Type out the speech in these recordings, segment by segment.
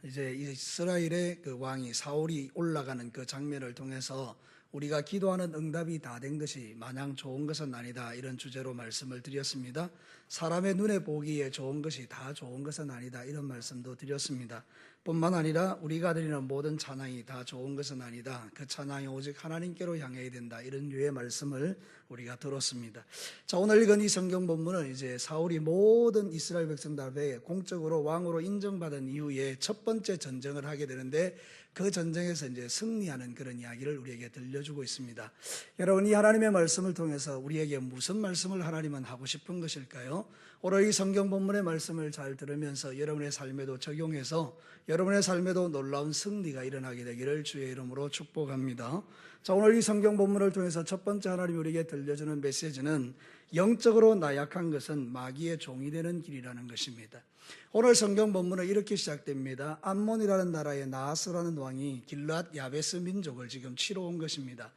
이제 이스라엘의 그 왕이 사울이 올라가는 그 장면을 통해서 우리가 기도하는 응답이 다 된 것이 마냥 좋은 것은 아니다, 이런 주제로 말씀을 드렸습니다. 사람의 눈에 보기에 좋은 것이 다 좋은 것은 아니다, 이런 말씀도 드렸습니다. 뿐만 아니라 우리가 드리는 모든 찬양이 다 좋은 것은 아니다, 그 찬양이 오직 하나님께로 향해야 된다, 이런 류의 말씀을 우리가 들었습니다. 자, 오늘 읽은 이 성경 본문은 이제 사울이 모든 이스라엘 백성들 앞에 공적으로 왕으로 인정받은 이후에 첫 번째 전쟁을 하게 되는데, 그 전쟁에서 이제 승리하는 그런 이야기를 우리에게 들려주고 있습니다. 여러분, 이 하나님의 말씀을 통해서 우리에게 무슨 말씀을 하나님은 하고 싶은 것일까요? 오늘 이 성경 본문의 말씀을 잘 들으면서 여러분의 삶에도 적용해서 여러분의 삶에도 놀라운 승리가 일어나게 되기를 주의 이름으로 축복합니다. 자, 오늘 이 성경 본문을 통해서 첫 번째 하나님이 우리에게 들려주는 메시지는 영적으로 나약한 것은 마귀의 종이 되는 길이라는 것입니다. 오늘 성경 본문은 이렇게 시작됩니다. 암몬이라는 나라의 나하스라는 왕이 길앗 야베스 민족을 지금 치러 온 것입니다.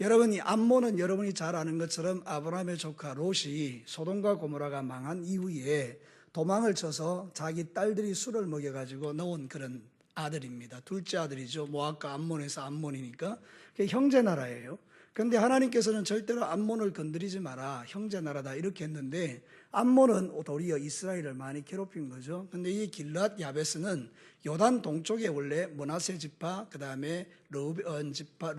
여러분, 이 암몬은 여러분이 잘 아는 것처럼 아브라함의 조카 롯이 소돔과 고모라가 망한 이후에 도망을 쳐서 자기 딸들이 술을 먹여가지고 넣은 그런 아들입니다. 둘째 아들이죠. 모압과 암몬에서 암몬이니까 형제 나라예요. 그런데 하나님께서는 절대로 암몬을 건드리지 마라, 형제 나라다, 이렇게 했는데 암몬은 도리어 이스라엘을 많이 괴롭힌 거죠. 그런데 이 길앗 야베스는 요단 동쪽에 원래 므낫세 지파, 그 다음에 르우벤 지파,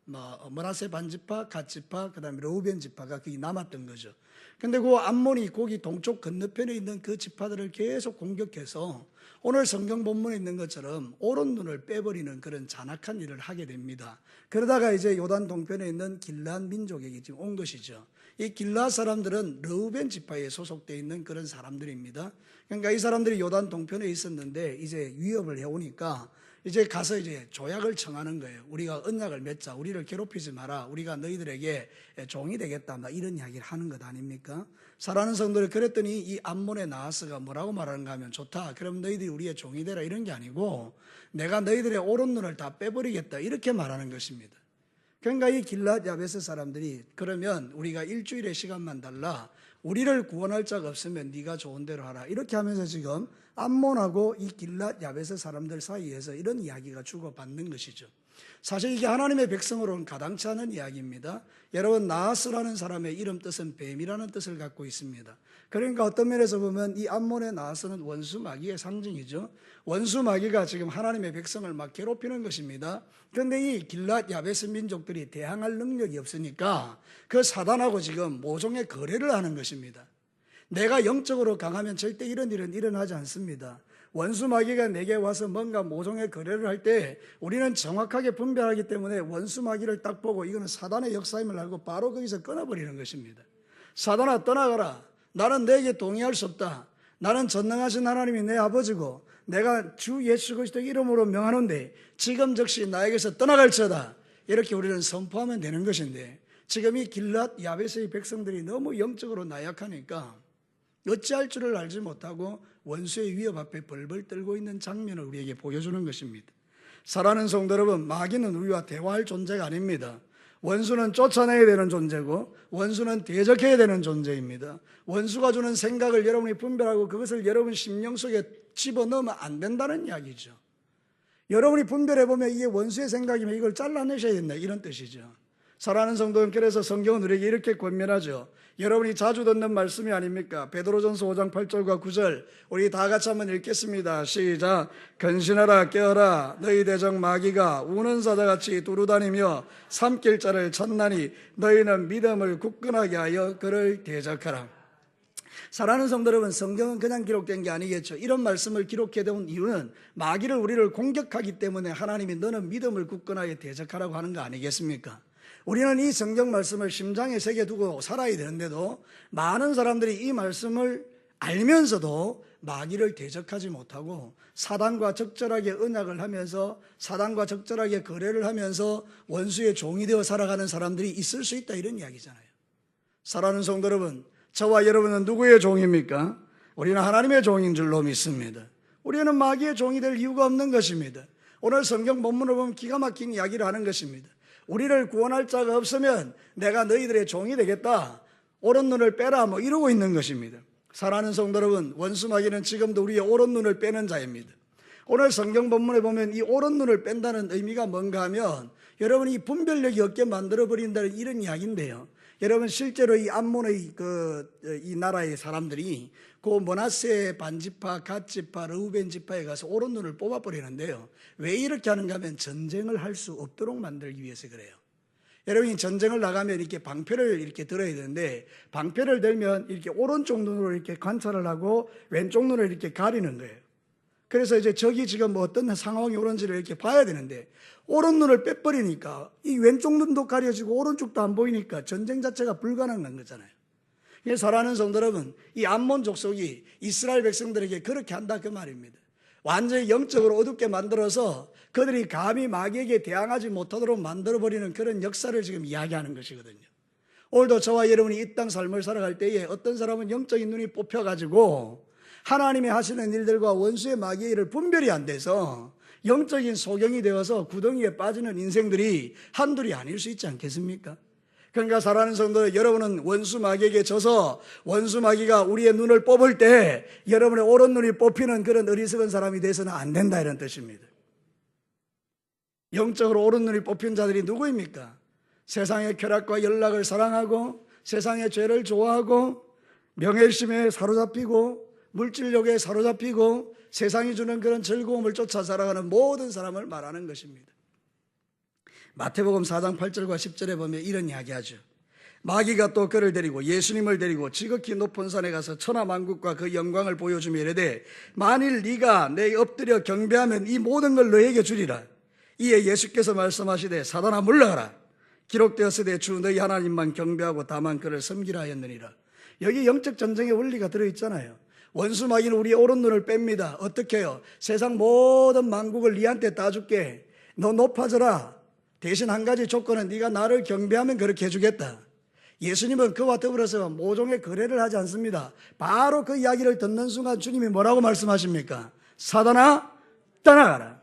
므낫세 반지파, 갓 지파, 그 다음에 르우벤 지파가 거기 남았던 거죠. 근데 그 암몬이 거기 동쪽 건너편에 있는 그 지파들을 계속 공격해서 오늘 성경 본문에 있는 것처럼 오른 눈을 빼버리는 그런 잔악한 일을 하게 됩니다. 그러다가 이제 요단 동편에 있는 길앗 민족에게 지금 온 것이죠. 이 길앗 사람들은 르우벤 지파에 소속되어 있는 그런 사람들입니다. 그러니까 이 사람들이 요단 동편에 있었는데 이제 위협을 해오니까 이제 가서 이제 조약을 청하는 거예요. 우리가 언약을 맺자, 우리를 괴롭히지 마라, 우리가 너희들에게 종이 되겠다, 이런 이야기를 하는 것 아닙니까? 사랑하는 성도들, 그랬더니 이 암몬의 나하스가 뭐라고 말하는가 하면, 좋다, 그럼 너희들이 우리의 종이 되라, 이런 게 아니고 내가 너희들의 오른 눈을 다 빼버리겠다, 이렇게 말하는 것입니다. 그러니까 이 길앗 야베스 사람들이, 그러면 우리가 일주일의 시간만 달라, 우리를 구원할 자가 없으면 네가 좋은 대로 하라, 이렇게 하면서 지금 암몬하고 이 길앗 야베스 사람들 사이에서 이런 이야기가 주고받는 것이죠. 사실 이게 하나님의 백성으로는 가당치 않은 이야기입니다. 여러분, 나하스라는 사람의 이름 뜻은 뱀이라는 뜻을 갖고 있습니다. 그러니까 어떤 면에서 보면 이 암몬의 나하스는 원수 마귀의 상징이죠. 원수 마귀가 지금 하나님의 백성을 막 괴롭히는 것입니다. 그런데 이 길앗 야베스 민족들이 대항할 능력이 없으니까 그 사단하고 지금 모종의 거래를 하는 것입니다. 내가 영적으로 강하면 절대 이런 일은 일어나지 않습니다. 원수 마귀가 내게 와서 뭔가 모종의 거래를 할 때 우리는 정확하게 분별하기 때문에 원수 마귀를 딱 보고 이거는 사단의 역사임을 알고 바로 거기서 끊어버리는 것입니다. 사단아, 떠나가라. 나는 너에게 동의할 수 없다. 나는 전능하신 하나님이 내 아버지고 내가 주 예수 그리스도 이름으로 명하는데 지금 즉시 나에게서 떠나갈지어다, 이렇게 우리는 선포하면 되는 것인데, 지금 이 길앗 야베스의 백성들이 너무 영적으로 나약하니까 어찌할 줄을 알지 못하고 원수의 위협 앞에 벌벌 떨고 있는 장면을 우리에게 보여주는 것입니다. 사랑하는 성도 여러분, 마귀는 우리와 대화할 존재가 아닙니다. 원수는 쫓아내야 되는 존재고 원수는 대적해야 되는 존재입니다. 원수가 주는 생각을 여러분이 분별하고 그것을 여러분 심령 속에 집어넣으면 안 된다는 이야기죠. 여러분이 분별해보면 이게 원수의 생각이면 이걸 잘라내셔야 된다, 이런 뜻이죠. 사랑하는 성도 여러분, 그래서 성경은 우리에게 이렇게 권면하죠. 여러분이 자주 듣는 말씀이 아닙니까? 베드로전서 5장 8절과 9절 우리 다 같이 한번 읽겠습니다. 시작. 근신하라, 깨어라. 너희 대적 마귀가 우는 사자같이 두루다니며 삼킬 자를 찾나니 너희는 믿음을 굳건하게 하여 그를 대적하라. 사랑하는 성도 여러분, 성경은 그냥 기록된 게 아니겠죠. 이런 말씀을 기록해 둔 이유는 마귀를 우리를 공격하기 때문에 하나님이 너는 믿음을 굳건하게 대적하라고 하는 거 아니겠습니까? 우리는 이 성경 말씀을 심장에 새겨두고 살아야 되는데도 많은 사람들이 이 말씀을 알면서도 마귀를 대적하지 못하고 사단과 적절하게 언약을 하면서 사단과 적절하게 거래를 하면서 원수의 종이 되어 살아가는 사람들이 있을 수 있다, 이런 이야기잖아요. 사랑하는 성도 여러분, 저와 여러분은 누구의 종입니까? 우리는 하나님의 종인 줄로 믿습니다. 우리는 마귀의 종이 될 이유가 없는 것입니다. 오늘 성경 본문을 보면 기가 막힌 이야기를 하는 것입니다. 우리를 구원할 자가 없으면 내가 너희들의 종이 되겠다, 오른 눈을 빼라, 이러고 있는 것입니다. 사랑하는 성도 여러분, 원수 마귀는 지금도 우리의 오른 눈을 빼는 자입니다. 오늘 성경 본문에 보면 이 오른 눈을 뺀다는 의미가 뭔가 하면 여러분 이 분별력이 없게 만들어버린다는 이런 이야기인데요. 여러분 실제로 이 암몬의 이 나라의 사람들이 그 므낫세 반지파, 갓지파, 르우벤 지파에 가서 오른 눈을 뽑아버리는데요. 왜 이렇게 하는가 하면 전쟁을 할 수 없도록 만들기 위해서 그래요. 여러분이 전쟁을 나가면 이렇게 방패를 이렇게 들어야 되는데 방패를 들면 이렇게 오른쪽 눈으로 이렇게 관찰을 하고 왼쪽 눈을 이렇게 가리는 거예요. 그래서 이제 적이 지금 뭐 어떤 상황이 오는지를 이렇게 봐야 되는데 오른 눈을 빼버리니까 이 왼쪽 눈도 가려지고 오른쪽도 안 보이니까 전쟁 자체가 불가능한 거잖아요. 사랑하는 성도 여러분, 이 암몬 족속이 이스라엘 백성들에게 그렇게 한다 그 말입니다. 완전히 영적으로 어둡게 만들어서 그들이 감히 마귀에게 대항하지 못하도록 만들어버리는 그런 역사를 지금 이야기하는 것이거든요. 오늘도 저와 여러분이 이 땅 삶을 살아갈 때에 어떤 사람은 영적인 눈이 뽑혀가지고 하나님이 하시는 일들과 원수의 마귀의 일을 분별이 안 돼서 영적인 소경이 되어서 구덩이에 빠지는 인생들이 한둘이 아닐 수 있지 않겠습니까? 그러니까 사랑하는 성도들, 여러분은 원수 마귀에게 져서 원수 마귀가 우리의 눈을 뽑을 때 여러분의 오른 눈이 뽑히는 그런 어리석은 사람이 돼서는 안 된다 이런 뜻입니다. 영적으로 오른 눈이 뽑힌 자들이 누구입니까? 세상의 쾌락과 연락을 사랑하고 세상의 죄를 좋아하고 명예심에 사로잡히고 물질욕에 사로잡히고 세상이 주는 그런 즐거움을 쫓아 살아가는 모든 사람을 말하는 것입니다. 마태복음 4장 8절과 10절에 보면 이런 이야기하죠. 마귀가 또 그를 데리고 예수님을 데리고 지극히 높은 산에 가서 천하만국과 그 영광을 보여주며 이르되 만일 네가 내 엎드려 경배하면 이 모든 걸 너에게 주리라. 이에 예수께서 말씀하시되 사단아 물러가라. 기록되었으되 주 너희 하나님만 경배하고 다만 그를 섬기라 하였느니라. 여기 영적 전쟁의 원리가 들어있잖아요. 원수 마귀는 우리의 오른 눈을 뺍니다. 어떻게 해요? 세상 모든 만국을 네한테 따줄게. 너 높아져라. 대신 한 가지 조건은 네가 나를 경배하면 그렇게 해주겠다. 예수님은 그와 더불어서 모종의 거래를 하지 않습니다. 바로 그 이야기를 듣는 순간 주님이 뭐라고 말씀하십니까? 사단아 떠나가라.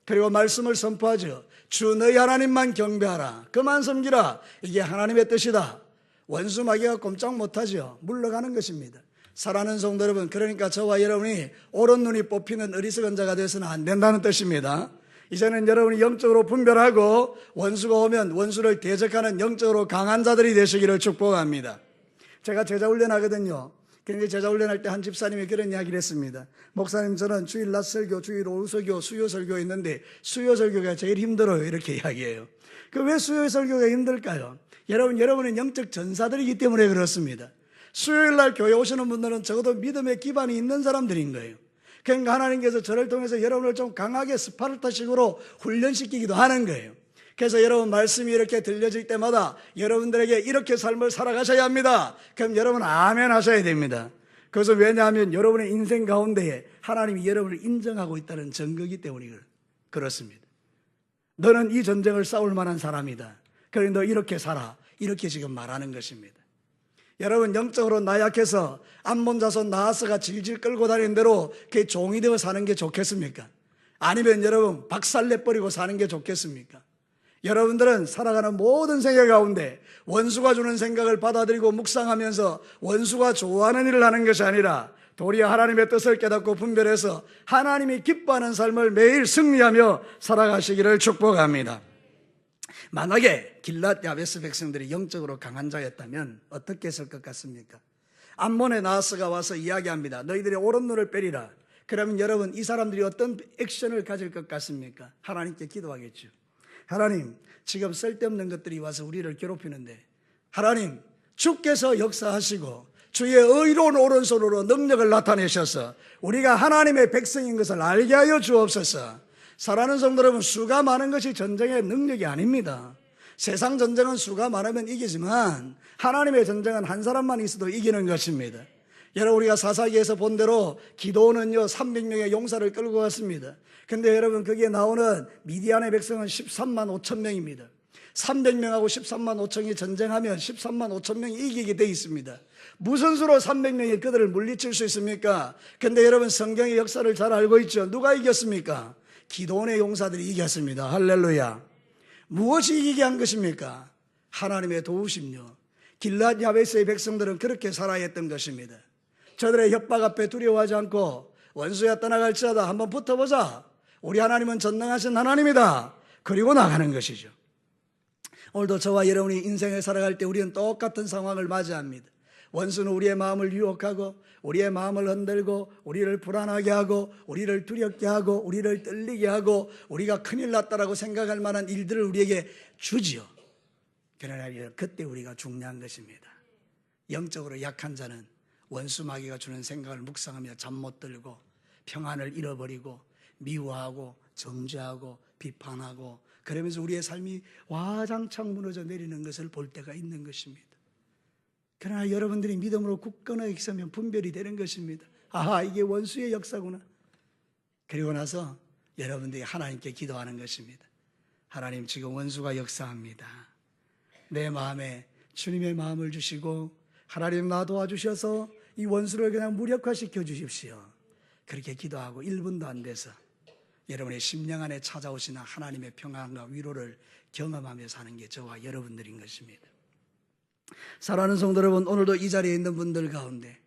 그리고 말씀을 선포하죠. 주 너희 하나님만 경배하라. 그만 섬기라. 이게 하나님의 뜻이다. 원수 마귀가 꼼짝 못하죠. 물러가는 것입니다. 사랑하는 성도 여러분, 그러니까 저와 여러분이 오른 눈이 뽑히는 어리석은 자가 되어서는 안 된다는 뜻입니다. 이제는 여러분이 영적으로 분별하고 원수가 오면 원수를 대적하는 영적으로 강한 자들이 되시기를 축복합니다. 제가 제자훈련 하거든요. 그런데 제자훈련할 때 한 집사님이 그런 이야기를 했습니다. 목사님, 저는 주일 낮 설교, 주일 오후 설교, 수요 설교 있는데 수요 설교가 제일 힘들어요. 이렇게 이야기해요. 왜 수요 설교가 힘들까요? 여러분은 영적 전사들이기 때문에 그렇습니다. 수요일 날 교회 오시는 분들은 적어도 믿음의 기반이 있는 사람들인 거예요. 그러니까 하나님께서 저를 통해서 여러분을 좀 강하게 스파르타식으로 훈련시키기도 하는 거예요. 그래서 여러분 말씀이 이렇게 들려질 때마다 여러분들에게 이렇게 삶을 살아가셔야 합니다. 그럼 여러분 아멘 하셔야 됩니다. 그래서 왜냐하면 여러분의 인생 가운데에 하나님이 여러분을 인정하고 있다는 증거이기 때문에 그렇습니다. 너는 이 전쟁을 싸울 만한 사람이다. 그러니 너 이렇게 살아. 이렇게 지금 말하는 것입니다. 여러분 영적으로 나약해서 암몬 자손 나하스가 질질 끌고 다니는 대로 그게 종이 되어 사는 게 좋겠습니까? 아니면 여러분 박살내버리고 사는 게 좋겠습니까? 여러분들은 살아가는 모든 생각 가운데 원수가 주는 생각을 받아들이고 묵상하면서 원수가 좋아하는 일을 하는 것이 아니라 도리어 하나님의 뜻을 깨닫고 분별해서 하나님이 기뻐하는 삶을 매일 승리하며 살아가시기를 축복합니다. 만약에 길랏 야베스 백성들이 영적으로 강한 자였다면 어떻게 했을 것 같습니까? 암몬의 나하스가 와서 이야기합니다. 너희들의 오른 눈을 빼리라. 그러면 여러분 이 사람들이 어떤 액션을 가질 것 같습니까? 하나님께 기도하겠죠. 하나님, 지금 쓸데없는 것들이 와서 우리를 괴롭히는데 하나님, 주께서 역사하시고 주의 의로운 오른손으로 능력을 나타내셔서 우리가 하나님의 백성인 것을 알게 하여 주옵소서. 사랑하는 성도 여러분, 수가 많은 것이 전쟁의 능력이 아닙니다. 세상 전쟁은 수가 많으면 이기지만 하나님의 전쟁은 한 사람만 있어도 이기는 것입니다. 여러분, 우리가 사사기에서 본 대로 기도는요 300명의 용사를 끌고 갔습니다. 근데 여러분 거기에 나오는 미디안의 백성은 13만 5천 명입니다. 300명하고 13만 5천이 전쟁하면 13만 5천 명이 이기게 돼 있습니다. 무슨 수로 300명이 그들을 물리칠 수 있습니까? 근데 여러분 성경의 역사를 잘 알고 있죠. 누가 이겼습니까? 기도원의 용사들이 이겼습니다. 할렐루야. 무엇이 이기게 한 것입니까? 하나님의 도우심요. 길랏 야베스의 백성들은 그렇게 살아야 했던 것입니다. 저들의 협박 앞에 두려워하지 않고 원수야 떠나갈지어다 한번 붙어보자. 우리 하나님은 전능하신 하나님이다. 그리고 나가는 것이죠. 오늘도 저와 여러분이 인생을 살아갈 때 우리는 똑같은 상황을 맞이합니다. 원수는 우리의 마음을 유혹하고 우리의 마음을 흔들고 우리를 불안하게 하고 우리를 두렵게 하고 우리를 떨리게 하고 우리가 큰일 났다라고 생각할 만한 일들을 우리에게 주지요. 그러나 그때 우리가 중요한 것입니다. 영적으로 약한 자는 원수 마귀가 주는 생각을 묵상하며 잠 못 들고 평안을 잃어버리고 미워하고 정죄하고 비판하고 그러면서 우리의 삶이 와장창 무너져 내리는 것을 볼 때가 있는 것입니다. 그러나 여러분들이 믿음으로 굳건하게 있으면 분별이 되는 것입니다. 아하, 이게 원수의 역사구나. 그리고 나서 여러분들이 하나님께 기도하는 것입니다. 하나님, 지금 원수가 역사합니다. 내 마음에 주님의 마음을 주시고 하나님 나 도와주셔서 이 원수를 그냥 무력화시켜 주십시오. 그렇게 기도하고 1분도 안 돼서 여러분의 심령 안에 찾아오시는 하나님의 평안과 위로를 경험하며 사는 게 저와 여러분들인 것입니다. 사랑하는 성도 여러분, 오늘도 이 자리에 있는 분들 가운데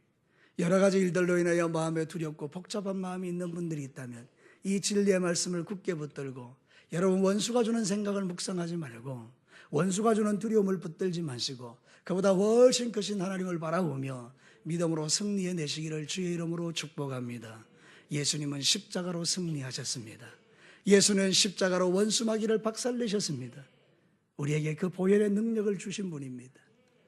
여러 가지 일들로 인하여 마음에 두렵고 복잡한 마음이 있는 분들이 있다면 이 진리의 말씀을 굳게 붙들고 여러분 원수가 주는 생각을 묵상하지 말고 원수가 주는 두려움을 붙들지 마시고 그보다 훨씬 크신 하나님을 바라보며 믿음으로 승리해 내시기를 주의 이름으로 축복합니다. 예수님은 십자가로 승리하셨습니다. 예수는 십자가로 원수마귀를 박살내셨습니다. 우리에게 그 보혈의 능력을 주신 분입니다.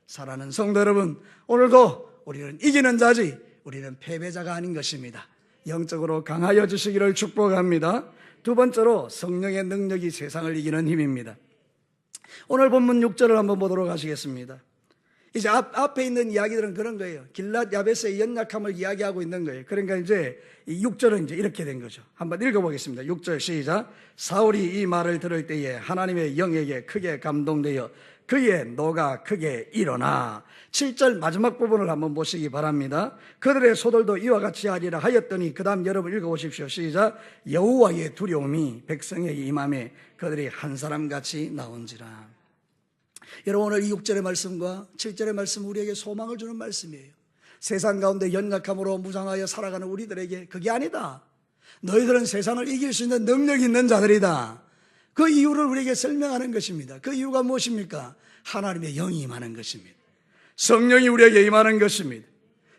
사랑하는 성도 여러분, 오늘도 우리는 이기는 자지 우리는 패배자가 아닌 것입니다. 영적으로 강하여 주시기를 축복합니다. 두 번째로 성령의 능력이 세상을 이기는 힘입니다. 오늘 본문 6절을 한번 보도록 하시겠습니다. 이제 앞에 있는 이야기들은 그런 거예요. 길랏 야베스의 연약함을 이야기하고 있는 거예요. 그러니까 이제 이 6절은 이제 이렇게 된 거죠. 한번 읽어보겠습니다. 6절 시작. 사울이 이 말을 들을 때에 하나님의 영에게 크게 감동되어 그의 노가 크게 일어나. 7절 마지막 부분을 한번 보시기 바랍니다. 그들의 소들도 이와 같이 하리라 하였더니 그 다음 여러분 읽어보십시오. 시작. 여호와의 두려움이 백성에게 임함에 그들이 한 사람같이 나온지라. 여러분, 오늘 이 6절의 말씀과 7절의 말씀은 우리에게 소망을 주는 말씀이에요. 세상 가운데 연약함으로 무장하여 살아가는 우리들에게 그게 아니다. 너희들은 세상을 이길 수 있는 능력이 있는 자들이다. 그 이유를 우리에게 설명하는 것입니다. 그 이유가 무엇입니까? 하나님의 영이 임하는 것입니다. 성령이 우리에게 임하는 것입니다.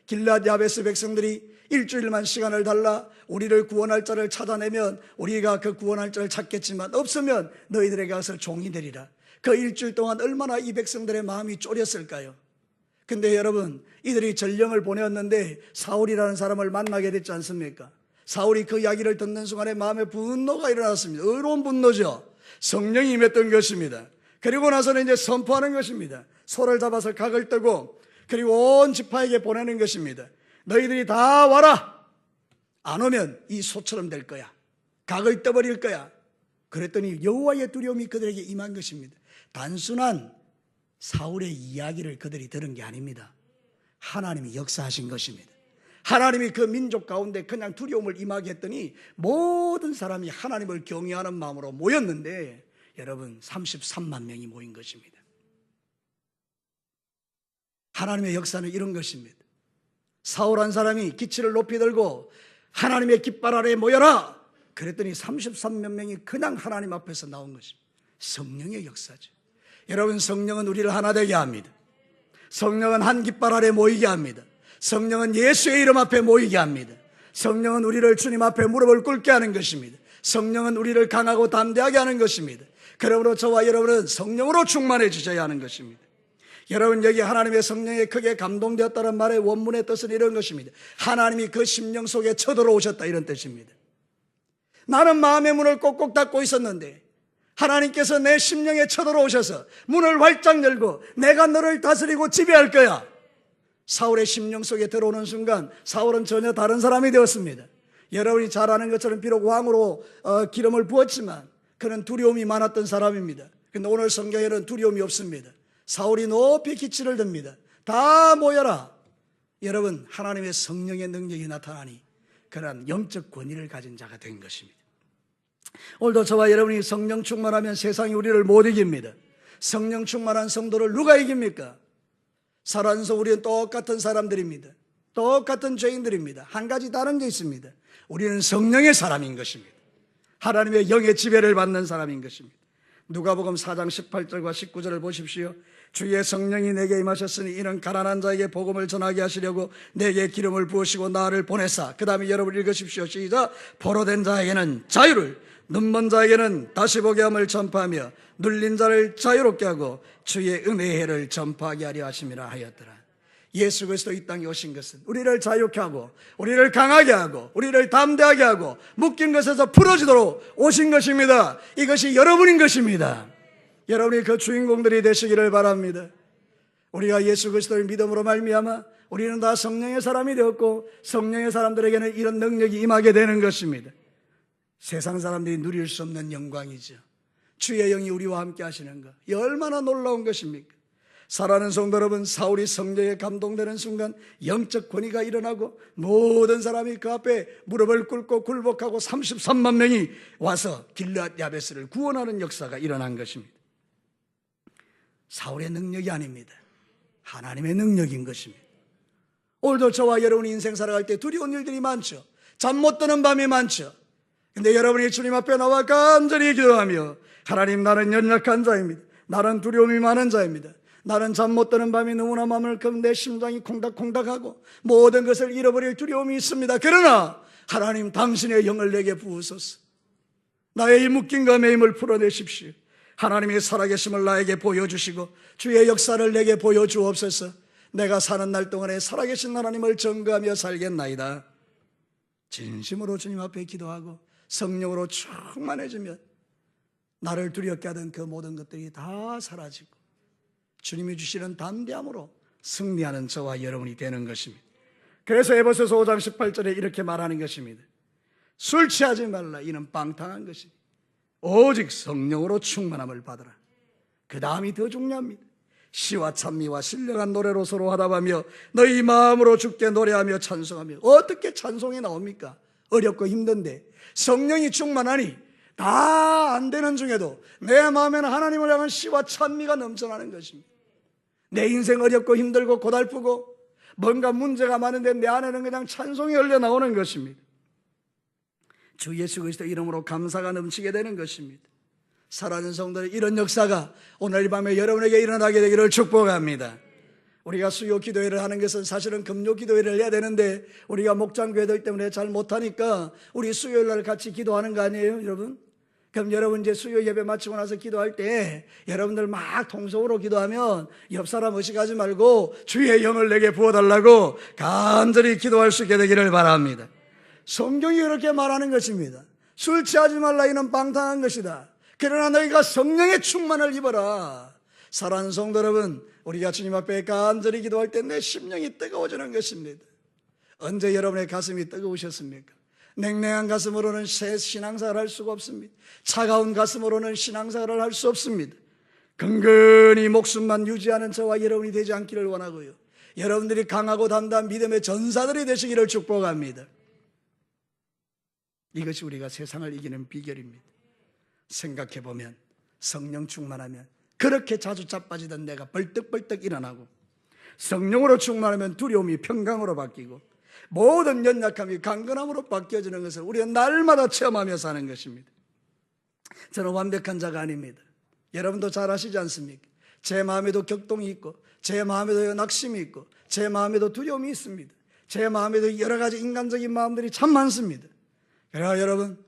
길랏 야베스 백성들이 일주일만 시간을 달라 우리를 구원할 자를 찾아내면 우리가 그 구원할 자를 찾겠지만 없으면 너희들에게 가서 종이 되리라. 그 일주일 동안 얼마나 이 백성들의 마음이 쫄였을까요? 근데 여러분, 이들이 전령을 보내었는데 사울이라는 사람을 만나게 됐지 않습니까? 사울이 그 이야기를 듣는 순간에 마음에 분노가 일어났습니다. 의로운 분노죠. 성령이 임했던 것입니다. 그리고 나서는 이제 선포하는 것입니다. 소를 잡아서 각을 뜨고 그리고 온 지파에게 보내는 것입니다. 너희들이 다 와라. 안 오면 이 소처럼 될 거야. 각을 떠버릴 거야. 그랬더니 여호와의 두려움이 그들에게 임한 것입니다. 단순한 사울의 이야기를 그들이 들은 게 아닙니다. 하나님이 역사하신 것입니다. 하나님이 그 민족 가운데 그냥 두려움을 임하게 했더니 모든 사람이 하나님을 경외하는 마음으로 모였는데 여러분 33만 명이 모인 것입니다. 하나님의 역사는 이런 것입니다. 사울 한 사람이 기치를 높이 들고 하나님의 깃발 아래에 모여라. 그랬더니 33만 명이 그냥 하나님 앞에서 나온 것입니다. 성령의 역사죠. 여러분, 성령은 우리를 하나 되게 합니다. 성령은 한 깃발 아래 모이게 합니다. 성령은 예수의 이름 앞에 모이게 합니다. 성령은 우리를 주님 앞에 무릎을 꿇게 하는 것입니다. 성령은 우리를 강하고 담대하게 하는 것입니다. 그러므로 저와 여러분은 성령으로 충만해 주셔야 하는 것입니다. 여러분, 여기 하나님의 성령에 크게 감동되었다는 말의 원문의 뜻은 이런 것입니다. 하나님이 그 심령 속에 쳐들어오셨다, 이런 뜻입니다. 나는 마음의 문을 꼭꼭 닫고 있었는데 하나님께서 내 심령에 쳐들어오셔서 문을 활짝 열고 내가 너를 다스리고 지배할 거야. 사울의 심령 속에 들어오는 순간 사울은 전혀 다른 사람이 되었습니다. 여러분이 잘 아는 것처럼 비록 왕으로 기름을 부었지만 그는 두려움이 많았던 사람입니다. 그런데 오늘 성경에는 두려움이 없습니다. 사울이 높이 기치를 듭니다. 다 모여라. 여러분, 하나님의 성령의 능력이 나타나니 그런 영적 권위를 가진 자가 된 것입니다. 오늘도 저와 여러분이 성령 충만하면 세상이 우리를 못 이깁니다. 성령 충만한 성도를 누가 이깁니까? 살아서 우리는 똑같은 사람들입니다. 똑같은 죄인들입니다. 한 가지 다른 게 있습니다. 우리는 성령의 사람인 것입니다. 하나님의 영의 지배를 받는 사람인 것입니다. 누가복음 4장 18절과 19절을 보십시오. 주의 성령이 내게 임하셨으니 이는 가난한 자에게 복음을 전하게 하시려고 내게 기름을 부으시고 나를 보내사. 그 다음에 여러분 읽으십시오. 시작. 포로된 자에게는 자유를, 눈먼 자에게는 다시 보게 함을 전파하며 눌린 자를 자유롭게 하고 주의 은혜의 해를 전파하게 하려 하심이라 하였더라. 예수 그리스도 이 땅에 오신 것은 우리를 자유케 하고 우리를 강하게 하고 우리를 담대하게 하고 묶인 것에서 풀어지도록 오신 것입니다. 이것이 여러분인 것입니다. 여러분이 그 주인공들이 되시기를 바랍니다. 우리가 예수 그리스도를 믿음으로 말미암아 우리는 다 성령의 사람이 되었고 성령의 사람들에게는 이런 능력이 임하게 되는 것입니다. 세상 사람들이 누릴 수 없는 영광이죠. 주의 영이 우리와 함께 하시는 것, 이 얼마나 놀라운 것입니까? 사랑하는 성도 여러분, 사울이 성령에 감동되는 순간 영적 권위가 일어나고 모든 사람이 그 앞에 무릎을 꿇고 굴복하고 33만 명이 와서 길르앗 야베스를 구원하는 역사가 일어난 것입니다. 사울의 능력이 아닙니다. 하나님의 능력인 것입니다. 오늘도 저와 여러분이 인생 살아갈 때 두려운 일들이 많죠. 잠 못 드는 밤이 많죠. 근데 여러분이 주님 앞에 나와 간절히 기도하며 하나님, 나는 연약한 자입니다. 나는 두려움이 많은 자입니다. 나는 잠 못 드는 밤이 너무나 많을끔 내 심장이 콩닥콩닥하고 모든 것을 잃어버릴 두려움이 있습니다. 그러나 하나님, 당신의 영을 내게 부으소서. 나의 이 묶인 감의 힘을 풀어내십시오. 하나님의 살아계심을 나에게 보여주시고 주의 역사를 내게 보여주옵소서. 내가 사는 날 동안에 살아계신 하나님을 전거하며 살겠나이다. 진심으로 주님 앞에 기도하고 성령으로 충만해지면 나를 두렵게 하던 그 모든 것들이 다 사라지고 주님이 주시는 담대함으로 승리하는 저와 여러분이 되는 것입니다. 그래서 에베소서 5장 18절에 이렇게 말하는 것입니다. 술 취하지 말라. 이는 방탕한 것입니다. 오직 성령으로 충만함을 받으라. 그 다음이 더 중요합니다. 시와 찬미와 신령한 노래로 서로 화답하며 너희 마음으로 주께 노래하며 찬송하며. 어떻게 찬송이 나옵니까? 어렵고 힘든데 성령이 충만하니 다 안 되는 중에도 내 마음에는 하나님을 향한 시와 찬미가 넘쳐나는 것입니다. 내 인생 어렵고 힘들고 고달프고 뭔가 문제가 많은데 내 안에는 그냥 찬송이 흘러나오는 것입니다. 주 예수 그리스도 이름으로 감사가 넘치게 되는 것입니다. 사랑하는 성도들, 이런 역사가 오늘 밤에 여러분에게 일어나게 되기를 축복합니다. 우리가 수요 기도회를 하는 것은 사실은 금요 기도회를 해야 되는데 우리가 목장교회들 때문에 잘 못하니까 우리 수요일 날 같이 기도하는 거 아니에요, 여러분? 그럼 여러분 이제 수요 예배 마치고 나서 기도할 때 여러분들 막 통성으로 기도하면 옆 사람 의식하지 말고 주의 영을 내게 부어달라고 간절히 기도할 수 있게 되기를 바랍니다. 성경이 그렇게 말하는 것입니다. 술 취하지 말라. 이는 방탕한 것이다. 그러나 너희가 성령의 충만을 입어라. 사랑하는 성도 여러분, 우리가 주님 앞에 간절히 기도할 때 내 심령이 뜨거워지는 것입니다. 언제 여러분의 가슴이 뜨거우셨습니까? 냉랭한 가슴으로는 새 신앙생활을 할 수가 없습니다. 차가운 가슴으로는 신앙생활을 할 수 없습니다. 근근히 목숨만 유지하는 저와 여러분이 되지 않기를 원하고요, 여러분들이 강하고 담대한 믿음의 전사들이 되시기를 축복합니다. 이것이 우리가 세상을 이기는 비결입니다. 생각해보면 성령 충만하면 그렇게 자주 자빠지던 내가 벌떡벌떡 일어나고, 성령으로 충만하면 두려움이 평강으로 바뀌고 모든 연약함이 강건함으로 바뀌어지는 것을 우리가 날마다 체험하며 사는 것입니다. 저는 완벽한 자가 아닙니다. 여러분도 잘 아시지 않습니까? 제 마음에도 격동이 있고 제 마음에도 낙심이 있고 제 마음에도 두려움이 있습니다. 제 마음에도 여러 가지 인간적인 마음들이 참 많습니다. 그러나 여러분,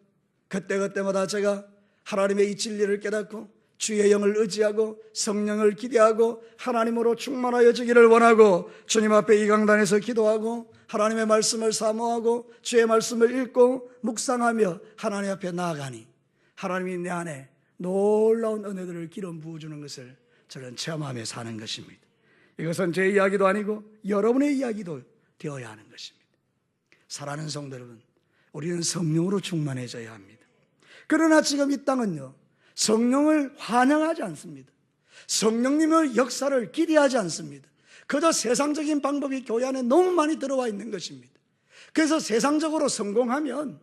그때그때마다 제가 하나님의 이 진리를 깨닫고 주의 영을 의지하고 성령을 기대하고 하나님으로 충만하여지기를 원하고 주님 앞에 이 강단에서 기도하고 하나님의 말씀을 사모하고 주의 말씀을 읽고 묵상하며 하나님 앞에 나아가니 하나님이 내 안에 놀라운 은혜들을 기름 부어주는 것을 저는 체험하며 사는 것입니다. 이것은 제 이야기도 아니고 여러분의 이야기도 되어야 하는 것입니다. 사랑하는 성도 여러분, 우리는 성령으로 충만해져야 합니다. 그러나 지금 이 땅은요, 성령을 환영하지 않습니다. 성령님의 역사를 기대하지 않습니다. 그저 세상적인 방법이 교회 안에 너무 많이 들어와 있는 것입니다. 그래서 세상적으로 성공하면,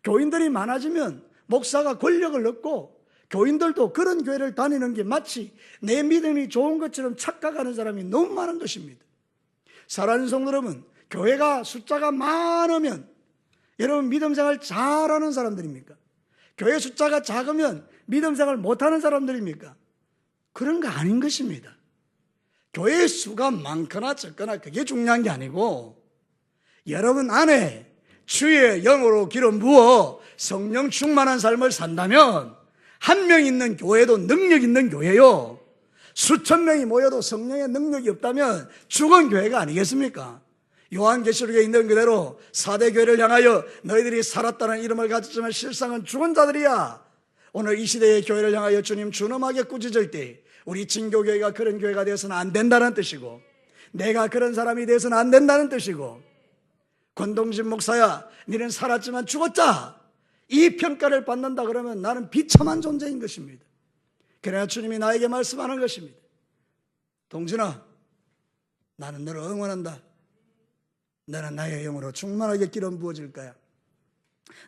교인들이 많아지면 목사가 권력을 얻고 교인들도 그런 교회를 다니는 게 마치 내 믿음이 좋은 것처럼 착각하는 사람이 너무 많은 것입니다. 사랑하는 성도 여러분, 교회가 숫자가 많으면 여러분 믿음 생활 잘하는 사람들입니까? 교회 숫자가 작으면 믿음 생활 못하는 사람들입니까? 그런 거 아닌 것입니다. 교회 수가 많거나 적거나 그게 중요한 게 아니고 여러분 안에 주의 영으로 기름 부어 성령 충만한 삶을 산다면 한 명 있는 교회도 능력 있는 교회요, 수천 명이 모여도 성령의 능력이 없다면 죽은 교회가 아니겠습니까? 요한계시록에 있는 그대로 4대 교회를 향하여 너희들이 살았다는 이름을 가졌지만 실상은 죽은 자들이야. 오늘 이 시대의 교회를 향하여 주님 준엄하게 꾸짖을 때 우리 진교교회가 그런 교회가 되어서는 안 된다는 뜻이고, 내가 그런 사람이 되어서는 안 된다는 뜻이고, 권동진 목사야 너는 살았지만 죽었자, 이 평가를 받는다 그러면 나는 비참한 존재인 것입니다. 그러나 주님이 나에게 말씀하는 것입니다. 동진아, 나는 너를 응원한다. 너는 나의 영으로 충만하게 기름 부어질 거야.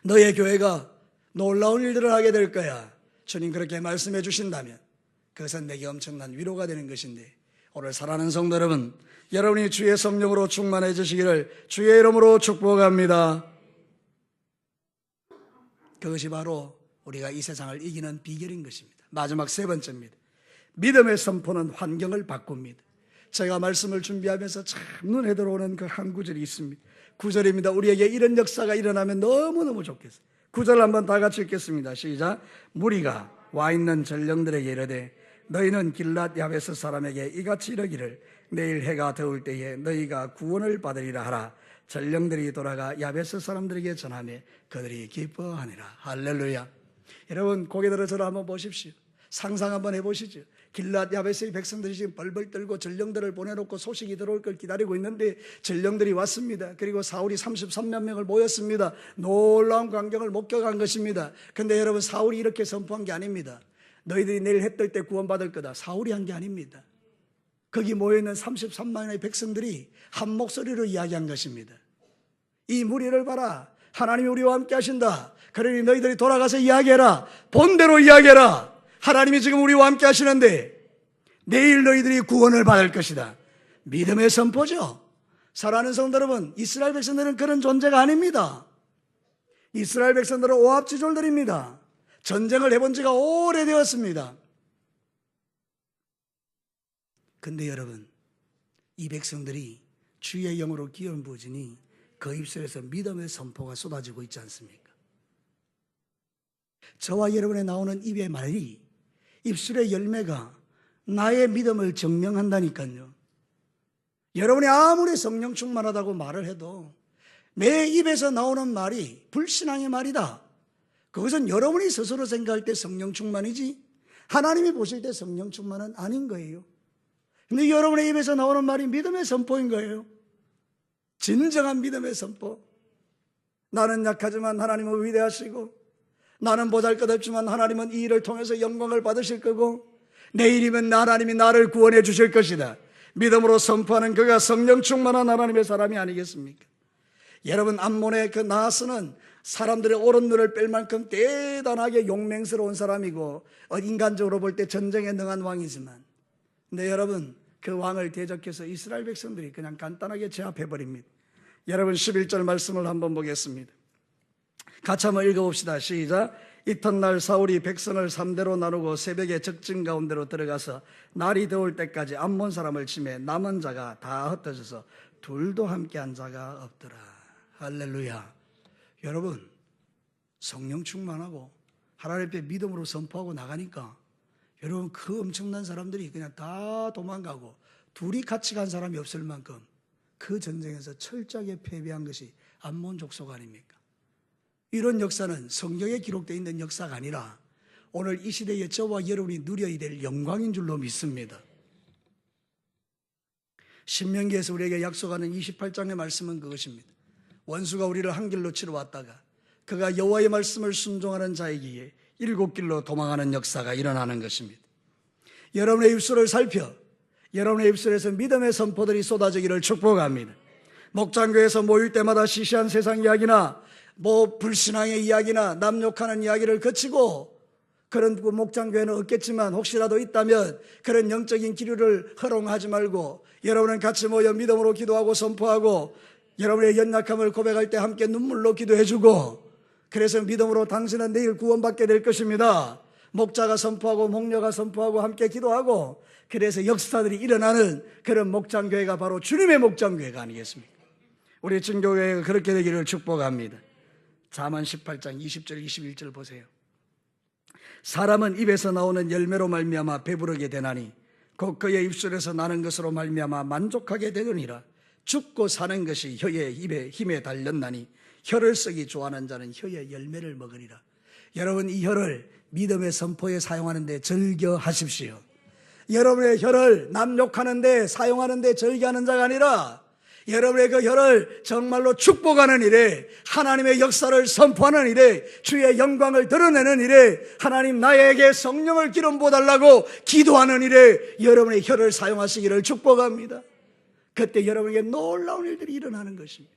너의 교회가 놀라운 일들을 하게 될 거야. 주님 그렇게 말씀해 주신다면 그것은 내게 엄청난 위로가 되는 것인데, 오늘 사랑하는 성도 여러분, 여러분이 주의 성령으로 충만해지시기를 주의 이름으로 축복합니다. 그것이 바로 우리가 이 세상을 이기는 비결인 것입니다. 마지막 세 번째입니다. 믿음의 선포는 환경을 바꿉니다. 제가 말씀을 준비하면서 참 눈에 들어오는 그 한 구절이 있습니다. 9절입니다. 우리에게 이런 역사가 일어나면 너무너무 좋겠어요. 9절 한번 다 같이 읽겠습니다. 시작. 무리가 와 있는 전령들에게 이르되 너희는 길랏 야베스 사람에게 이같이 이르기를 내일 해가 더울 때에 너희가 구원을 받으리라 하라. 전령들이 돌아가 야베스 사람들에게 전하며 그들이 기뻐하니라. 할렐루야. 여러분 고개 들어 저를 한번 보십시오. 상상 한번 해보시죠. 길랏 야베스의 백성들이 지금 벌벌 떨고 전령들을 보내놓고 소식이 들어올 걸 기다리고 있는데 전령들이 왔습니다. 그리고 사울이 33만 명을 모였습니다. 놀라운 광경을 목격한 것입니다. 그런데 여러분, 사울이 이렇게 선포한 게 아닙니다. 너희들이 내일 해 뜰 때 구원받을 거다. 사울이 한 게 아닙니다. 거기 모여있는 33만의 백성들이 한 목소리로 이야기한 것입니다. 이 무리를 봐라. 하나님이 우리와 함께 하신다. 그러니 너희들이 돌아가서 이야기해라. 본대로 이야기해라. 하나님이 지금 우리와 함께 하시는데 내일 너희들이 구원을 받을 것이다. 믿음의 선포죠. 사랑하는 성도 여러분, 이스라엘 백성들은 그런 존재가 아닙니다. 이스라엘 백성들은 오합지졸들입니다. 전쟁을 해본 지가 오래되었습니다. 근데 여러분, 이 백성들이 주의 영으로 기름 부으시니 그 입술에서 믿음의 선포가 쏟아지고 있지 않습니까? 저와 여러분의 나오는 입의 말이, 입술의 열매가 나의 믿음을 증명한다니까요. 여러분이 아무리 성령 충만하다고 말을 해도 내 입에서 나오는 말이 불신앙의 말이다. 그것은 여러분이 스스로 생각할 때 성령 충만이지 하나님이 보실 때 성령 충만은 아닌 거예요. 근데 여러분의 입에서 나오는 말이 믿음의 선포인 거예요. 진정한 믿음의 선포. 나는 약하지만 하나님은 위대하시고, 나는 보잘것없지만 하나님은 이 일을 통해서 영광을 받으실 거고, 내일이면 하나님이 나를 구원해 주실 것이다. 믿음으로 선포하는 그가 성령 충만한 하나님의 사람이 아니겠습니까? 여러분, 암몬의 그 나하스는 사람들의 옳은 눈을 뺄 만큼 대단하게 용맹스러운 사람이고 인간적으로 볼 때 전쟁에 능한 왕이지만, 근데 여러분, 그 왕을 대적해서 이스라엘 백성들이 그냥 간단하게 제압해버립니다. 여러분 11절 말씀을 한번 보겠습니다. 같이 한번 읽어봅시다. 시작. 이튿날 사울이 백성을 3대로 나누고 새벽에 적진 가운데로 들어가서 날이 더울 때까지 암몬 사람을 치매 남은 자가 다 흩어져서 둘도 함께한 자가 없더라. 할렐루야. 여러분, 성령 충만하고 하나님 앞에 믿음으로 선포하고 나가니까 여러분, 그 엄청난 사람들이 그냥 다 도망가고 둘이 같이 간 사람이 없을 만큼 그 전쟁에서 철저하게 패배한 것이 암몬 족속 아닙니까? 이런 역사는 성경에 기록되어 있는 역사가 아니라 오늘 이 시대에 저와 여러분이 누려야 될 영광인 줄로 믿습니다. 신명기에서 우리에게 약속하는 28장의 말씀은 그것입니다. 원수가 우리를 한 길로 치러 왔다가 그가 여호와의 말씀을 순종하는 자이기에 7길로 도망하는 역사가 일어나는 것입니다. 여러분의 입술을 살펴 여러분의 입술에서 믿음의 선포들이 쏟아지기를 축복합니다. 목장교에서 모일 때마다 시시한 세상 이야기나 불신앙의 이야기나 남 욕하는 이야기를 거치고 그런 목장교회는 없겠지만 혹시라도 있다면 그런 영적인 기류를 허롱하지 말고 여러분은 같이 모여 믿음으로 기도하고 선포하고 여러분의 연약함을 고백할 때 함께 눈물로 기도해주고 그래서 믿음으로 당신은 내일 구원받게 될 것입니다. 목자가 선포하고 목녀가 선포하고 함께 기도하고 그래서 역사들이 일어나는 그런 목장교회가 바로 주님의 목장교회가 아니겠습니까? 우리 증교회가 그렇게 되기를 축복합니다. 잠언 18장 20절 21절 보세요. 사람은 입에서 나오는 열매로 말미암아 배부르게 되나니 곧 그의 입술에서 나는 것으로 말미암아 만족하게 되느니라. 죽고 사는 것이 혀의 입에 힘에 달렸나니 혀를 쓰기 좋아하는 자는 혀의 열매를 먹으리라. 여러분, 이 혀를 믿음의 선포에 사용하는데 즐겨하십시오. 여러분의 혀를 남 욕하는데 사용하는데 즐겨하는 자가 아니라 여러분의 그 혀를 정말로 축복하는 일에, 하나님의 역사를 선포하는 일에, 주의 영광을 드러내는 일에, 하나님 나에게 성령을 기름 부어달라고 기도하는 일에 여러분의 혀를 사용하시기를 축복합니다. 그때 여러분에게 놀라운 일들이 일어나는 것입니다.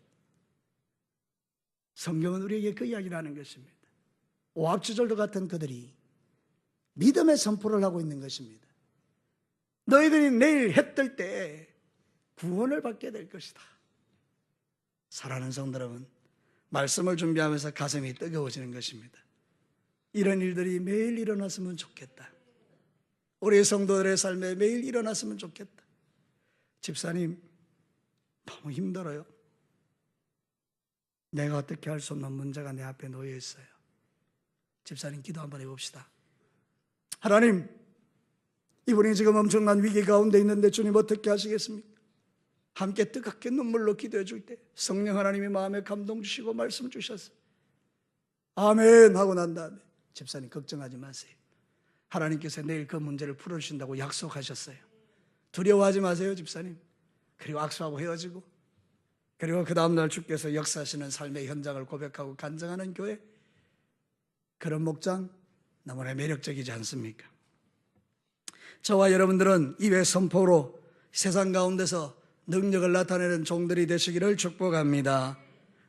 성경은 우리에게 그 이야기를 하는 것입니다. 오합지졸도 같은 그들이 믿음의 선포를 하고 있는 것입니다. 너희들이 내일 해 뜰 때 구원을 받게 될 것이다. 사랑하는 성도 여러분, 말씀을 준비하면서 가슴이 뜨거워지는 것입니다. 이런 일들이 매일 일어났으면 좋겠다. 우리 성도들의 삶에 매일 일어났으면 좋겠다. 집사님, 너무 힘들어요. 내가 어떻게 할 수 없는 문제가 내 앞에 놓여 있어요. 집사님, 기도 한번 해봅시다. 하나님, 이분이 지금 엄청난 위기 가운데 있는데 주님 어떻게 하시겠습니까? 함께 뜨겁게 눈물로 기도해 줄 때 성령 하나님이 마음에 감동 주시고 말씀 주셔서 아멘 하고 난 다음에 집사님 걱정하지 마세요. 하나님께서 내일 그 문제를 풀어주신다고 약속하셨어요. 두려워하지 마세요, 집사님. 그리고 악수하고 헤어지고, 그리고 그 다음날 주께서 역사하시는 삶의 현장을 고백하고 간증하는 교회, 그런 목장 너무나 매력적이지 않습니까? 저와 여러분들은 입의 선포로 세상 가운데서 능력을 나타내는 종들이 되시기를 축복합니다.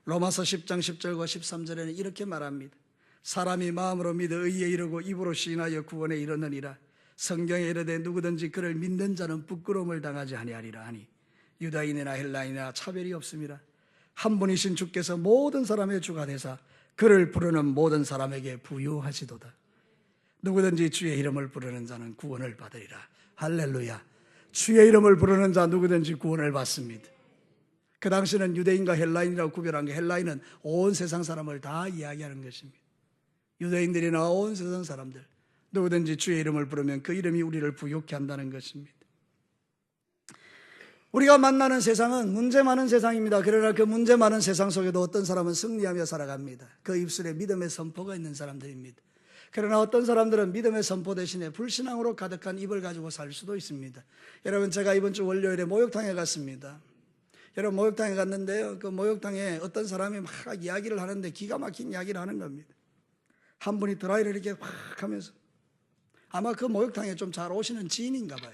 로마서 10장 10절과 13절에는 이렇게 말합니다. 사람이 마음으로 믿어 의에 이르고 입으로 시인하여 구원에 이르느니라. 성경에 이르되 누구든지 그를 믿는 자는 부끄러움을 당하지 아니하리라 하니 유다인이나 헬라인이나 차별이 없습니다. 한 분이신 주께서 모든 사람의 주가 되사 그를 부르는 모든 사람에게 부유하시도다. 누구든지 주의 이름을 부르는 자는 구원을 받으리라. 할렐루야. 주의 이름을 부르는 자 누구든지 구원을 받습니다. 그 당시는 유대인과 헬라인이라고 구별한 게, 헬라인은 온 세상 사람을 다 이야기하는 것입니다. 유대인들이나 온 세상 사람들, 누구든지 주의 이름을 부르면 그 이름이 우리를 부유케 한다는 것입니다. 우리가 만나는 세상은 문제 많은 세상입니다. 그러나 그 문제 많은 세상 속에도 어떤 사람은 승리하며 살아갑니다. 그 입술에 믿음의 선포가 있는 사람들입니다. 그러나 어떤 사람들은 믿음의 선포 대신에 불신앙으로 가득한 입을 가지고 살 수도 있습니다. 여러분, 제가 이번 주 월요일에 목욕탕에 갔습니다. 여러분, 목욕탕에 갔는데요, 그 목욕탕에 어떤 사람이 막 이야기를 하는데 기가 막힌 이야기를 하는 겁니다. 한 분이 드라이를 이렇게 확 하면서, 아마 그 목욕탕에 좀 잘 오시는 지인인가 봐요.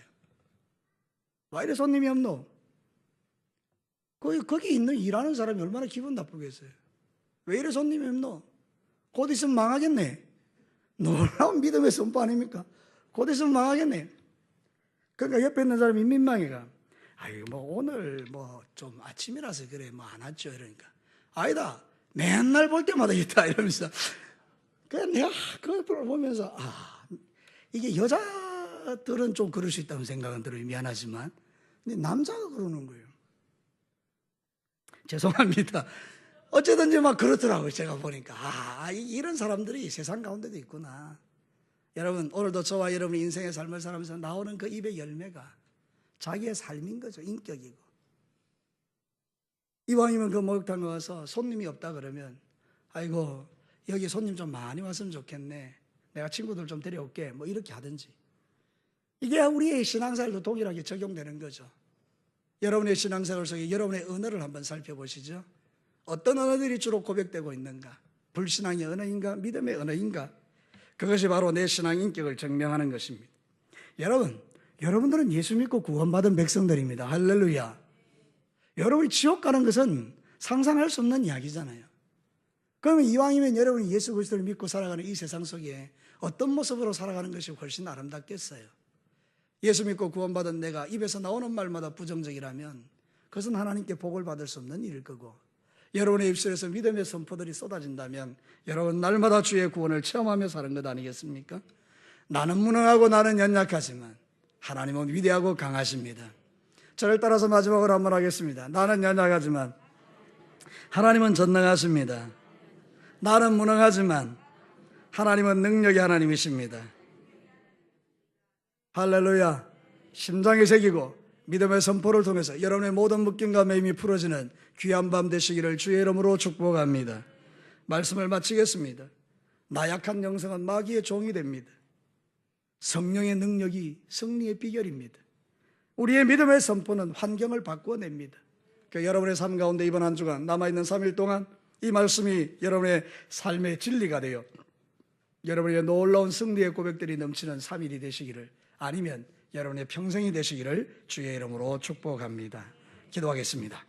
왜 이래 손님이 없노? 거기 있는 일하는 사람이 얼마나 기분 나쁘겠어요. 왜 이래 손님이 없노? 곧 있으면 망하겠네. 놀라운 믿음의 선포 아닙니까? 곧 있으면 망하겠네. 그러니까 옆에 있는 사람이 민망해가, 아유, 뭐 오늘 뭐 좀 아침이라서 그래, 뭐 안 왔죠. 이러니까, 아니다, 맨날 볼 때마다 있다 이러면서, 그냥 내가 그걸 보면서, 이게 여자들은 좀 그럴 수 있다는 생각은 들어요. 미안하지만. 근데 남자가 그러는 거예요. 죄송합니다. 어쨌든지 막 그렇더라고요. 제가 보니까 이런 사람들이 세상 가운데도 있구나. 여러분, 오늘도 저와 여러분의 인생의 삶을 살면서 나오는 그 입의 열매가 자기의 삶인 거죠. 인격이고. 이왕이면 그 목욕탕에 와서 손님이 없다 그러면, 아이고 여기 손님 좀 많이 왔으면 좋겠네, 내가 친구들 좀 데려올게, 뭐 이렇게 하든지. 이게 우리의 신앙생활도 동일하게 적용되는 거죠. 여러분의 신앙생활 속에 여러분의 언어를 한번 살펴보시죠. 어떤 언어들이 주로 고백되고 있는가? 불신앙의 언어인가? 믿음의 언어인가? 그것이 바로 내 신앙 인격을 증명하는 것입니다. 여러분들은 예수 믿고 구원받은 백성들입니다. 할렐루야. 여러분이 지옥 가는 것은 상상할 수 없는 이야기잖아요. 그러면 이왕이면 여러분이 예수 그리스도를 믿고 살아가는 이 세상 속에 어떤 모습으로 살아가는 것이 훨씬 아름답겠어요. 예수 믿고 구원받은 내가 입에서 나오는 말마다 부정적이라면 그것은 하나님께 복을 받을 수 없는 일일 거고, 여러분의 입술에서 믿음의 선포들이 쏟아진다면 여러분 날마다 주의 구원을 체험하며 사는 것 아니겠습니까? 나는 무능하고 나는 연약하지만 하나님은 위대하고 강하십니다. 저를 따라서 마지막으로 한번 하겠습니다. 나는 연약하지만 하나님은 전능하십니다. 나는 무능하지만 하나님은 능력의 하나님이십니다. 할렐루야. 심장에 새기고 믿음의 선포를 통해서 여러분의 모든 묶임과 매임이 풀어지는 귀한 밤 되시기를 주의 이름으로 축복합니다. 말씀을 마치겠습니다. 나약한 영성은 마귀의 종이 됩니다. 성령의 능력이 승리의 비결입니다. 우리의 믿음의 선포는 환경을 바꾸어냅니다. 여러분의 삶 가운데 이번 한 주간 남아있는 3일 동안 이 말씀이 여러분의 삶의 진리가 되어 여러분의 놀라운 승리의 고백들이 넘치는 3일이 되시기를, 아니면 여러분의 평생이 되시기를 주의 이름으로 축복합니다. 기도하겠습니다.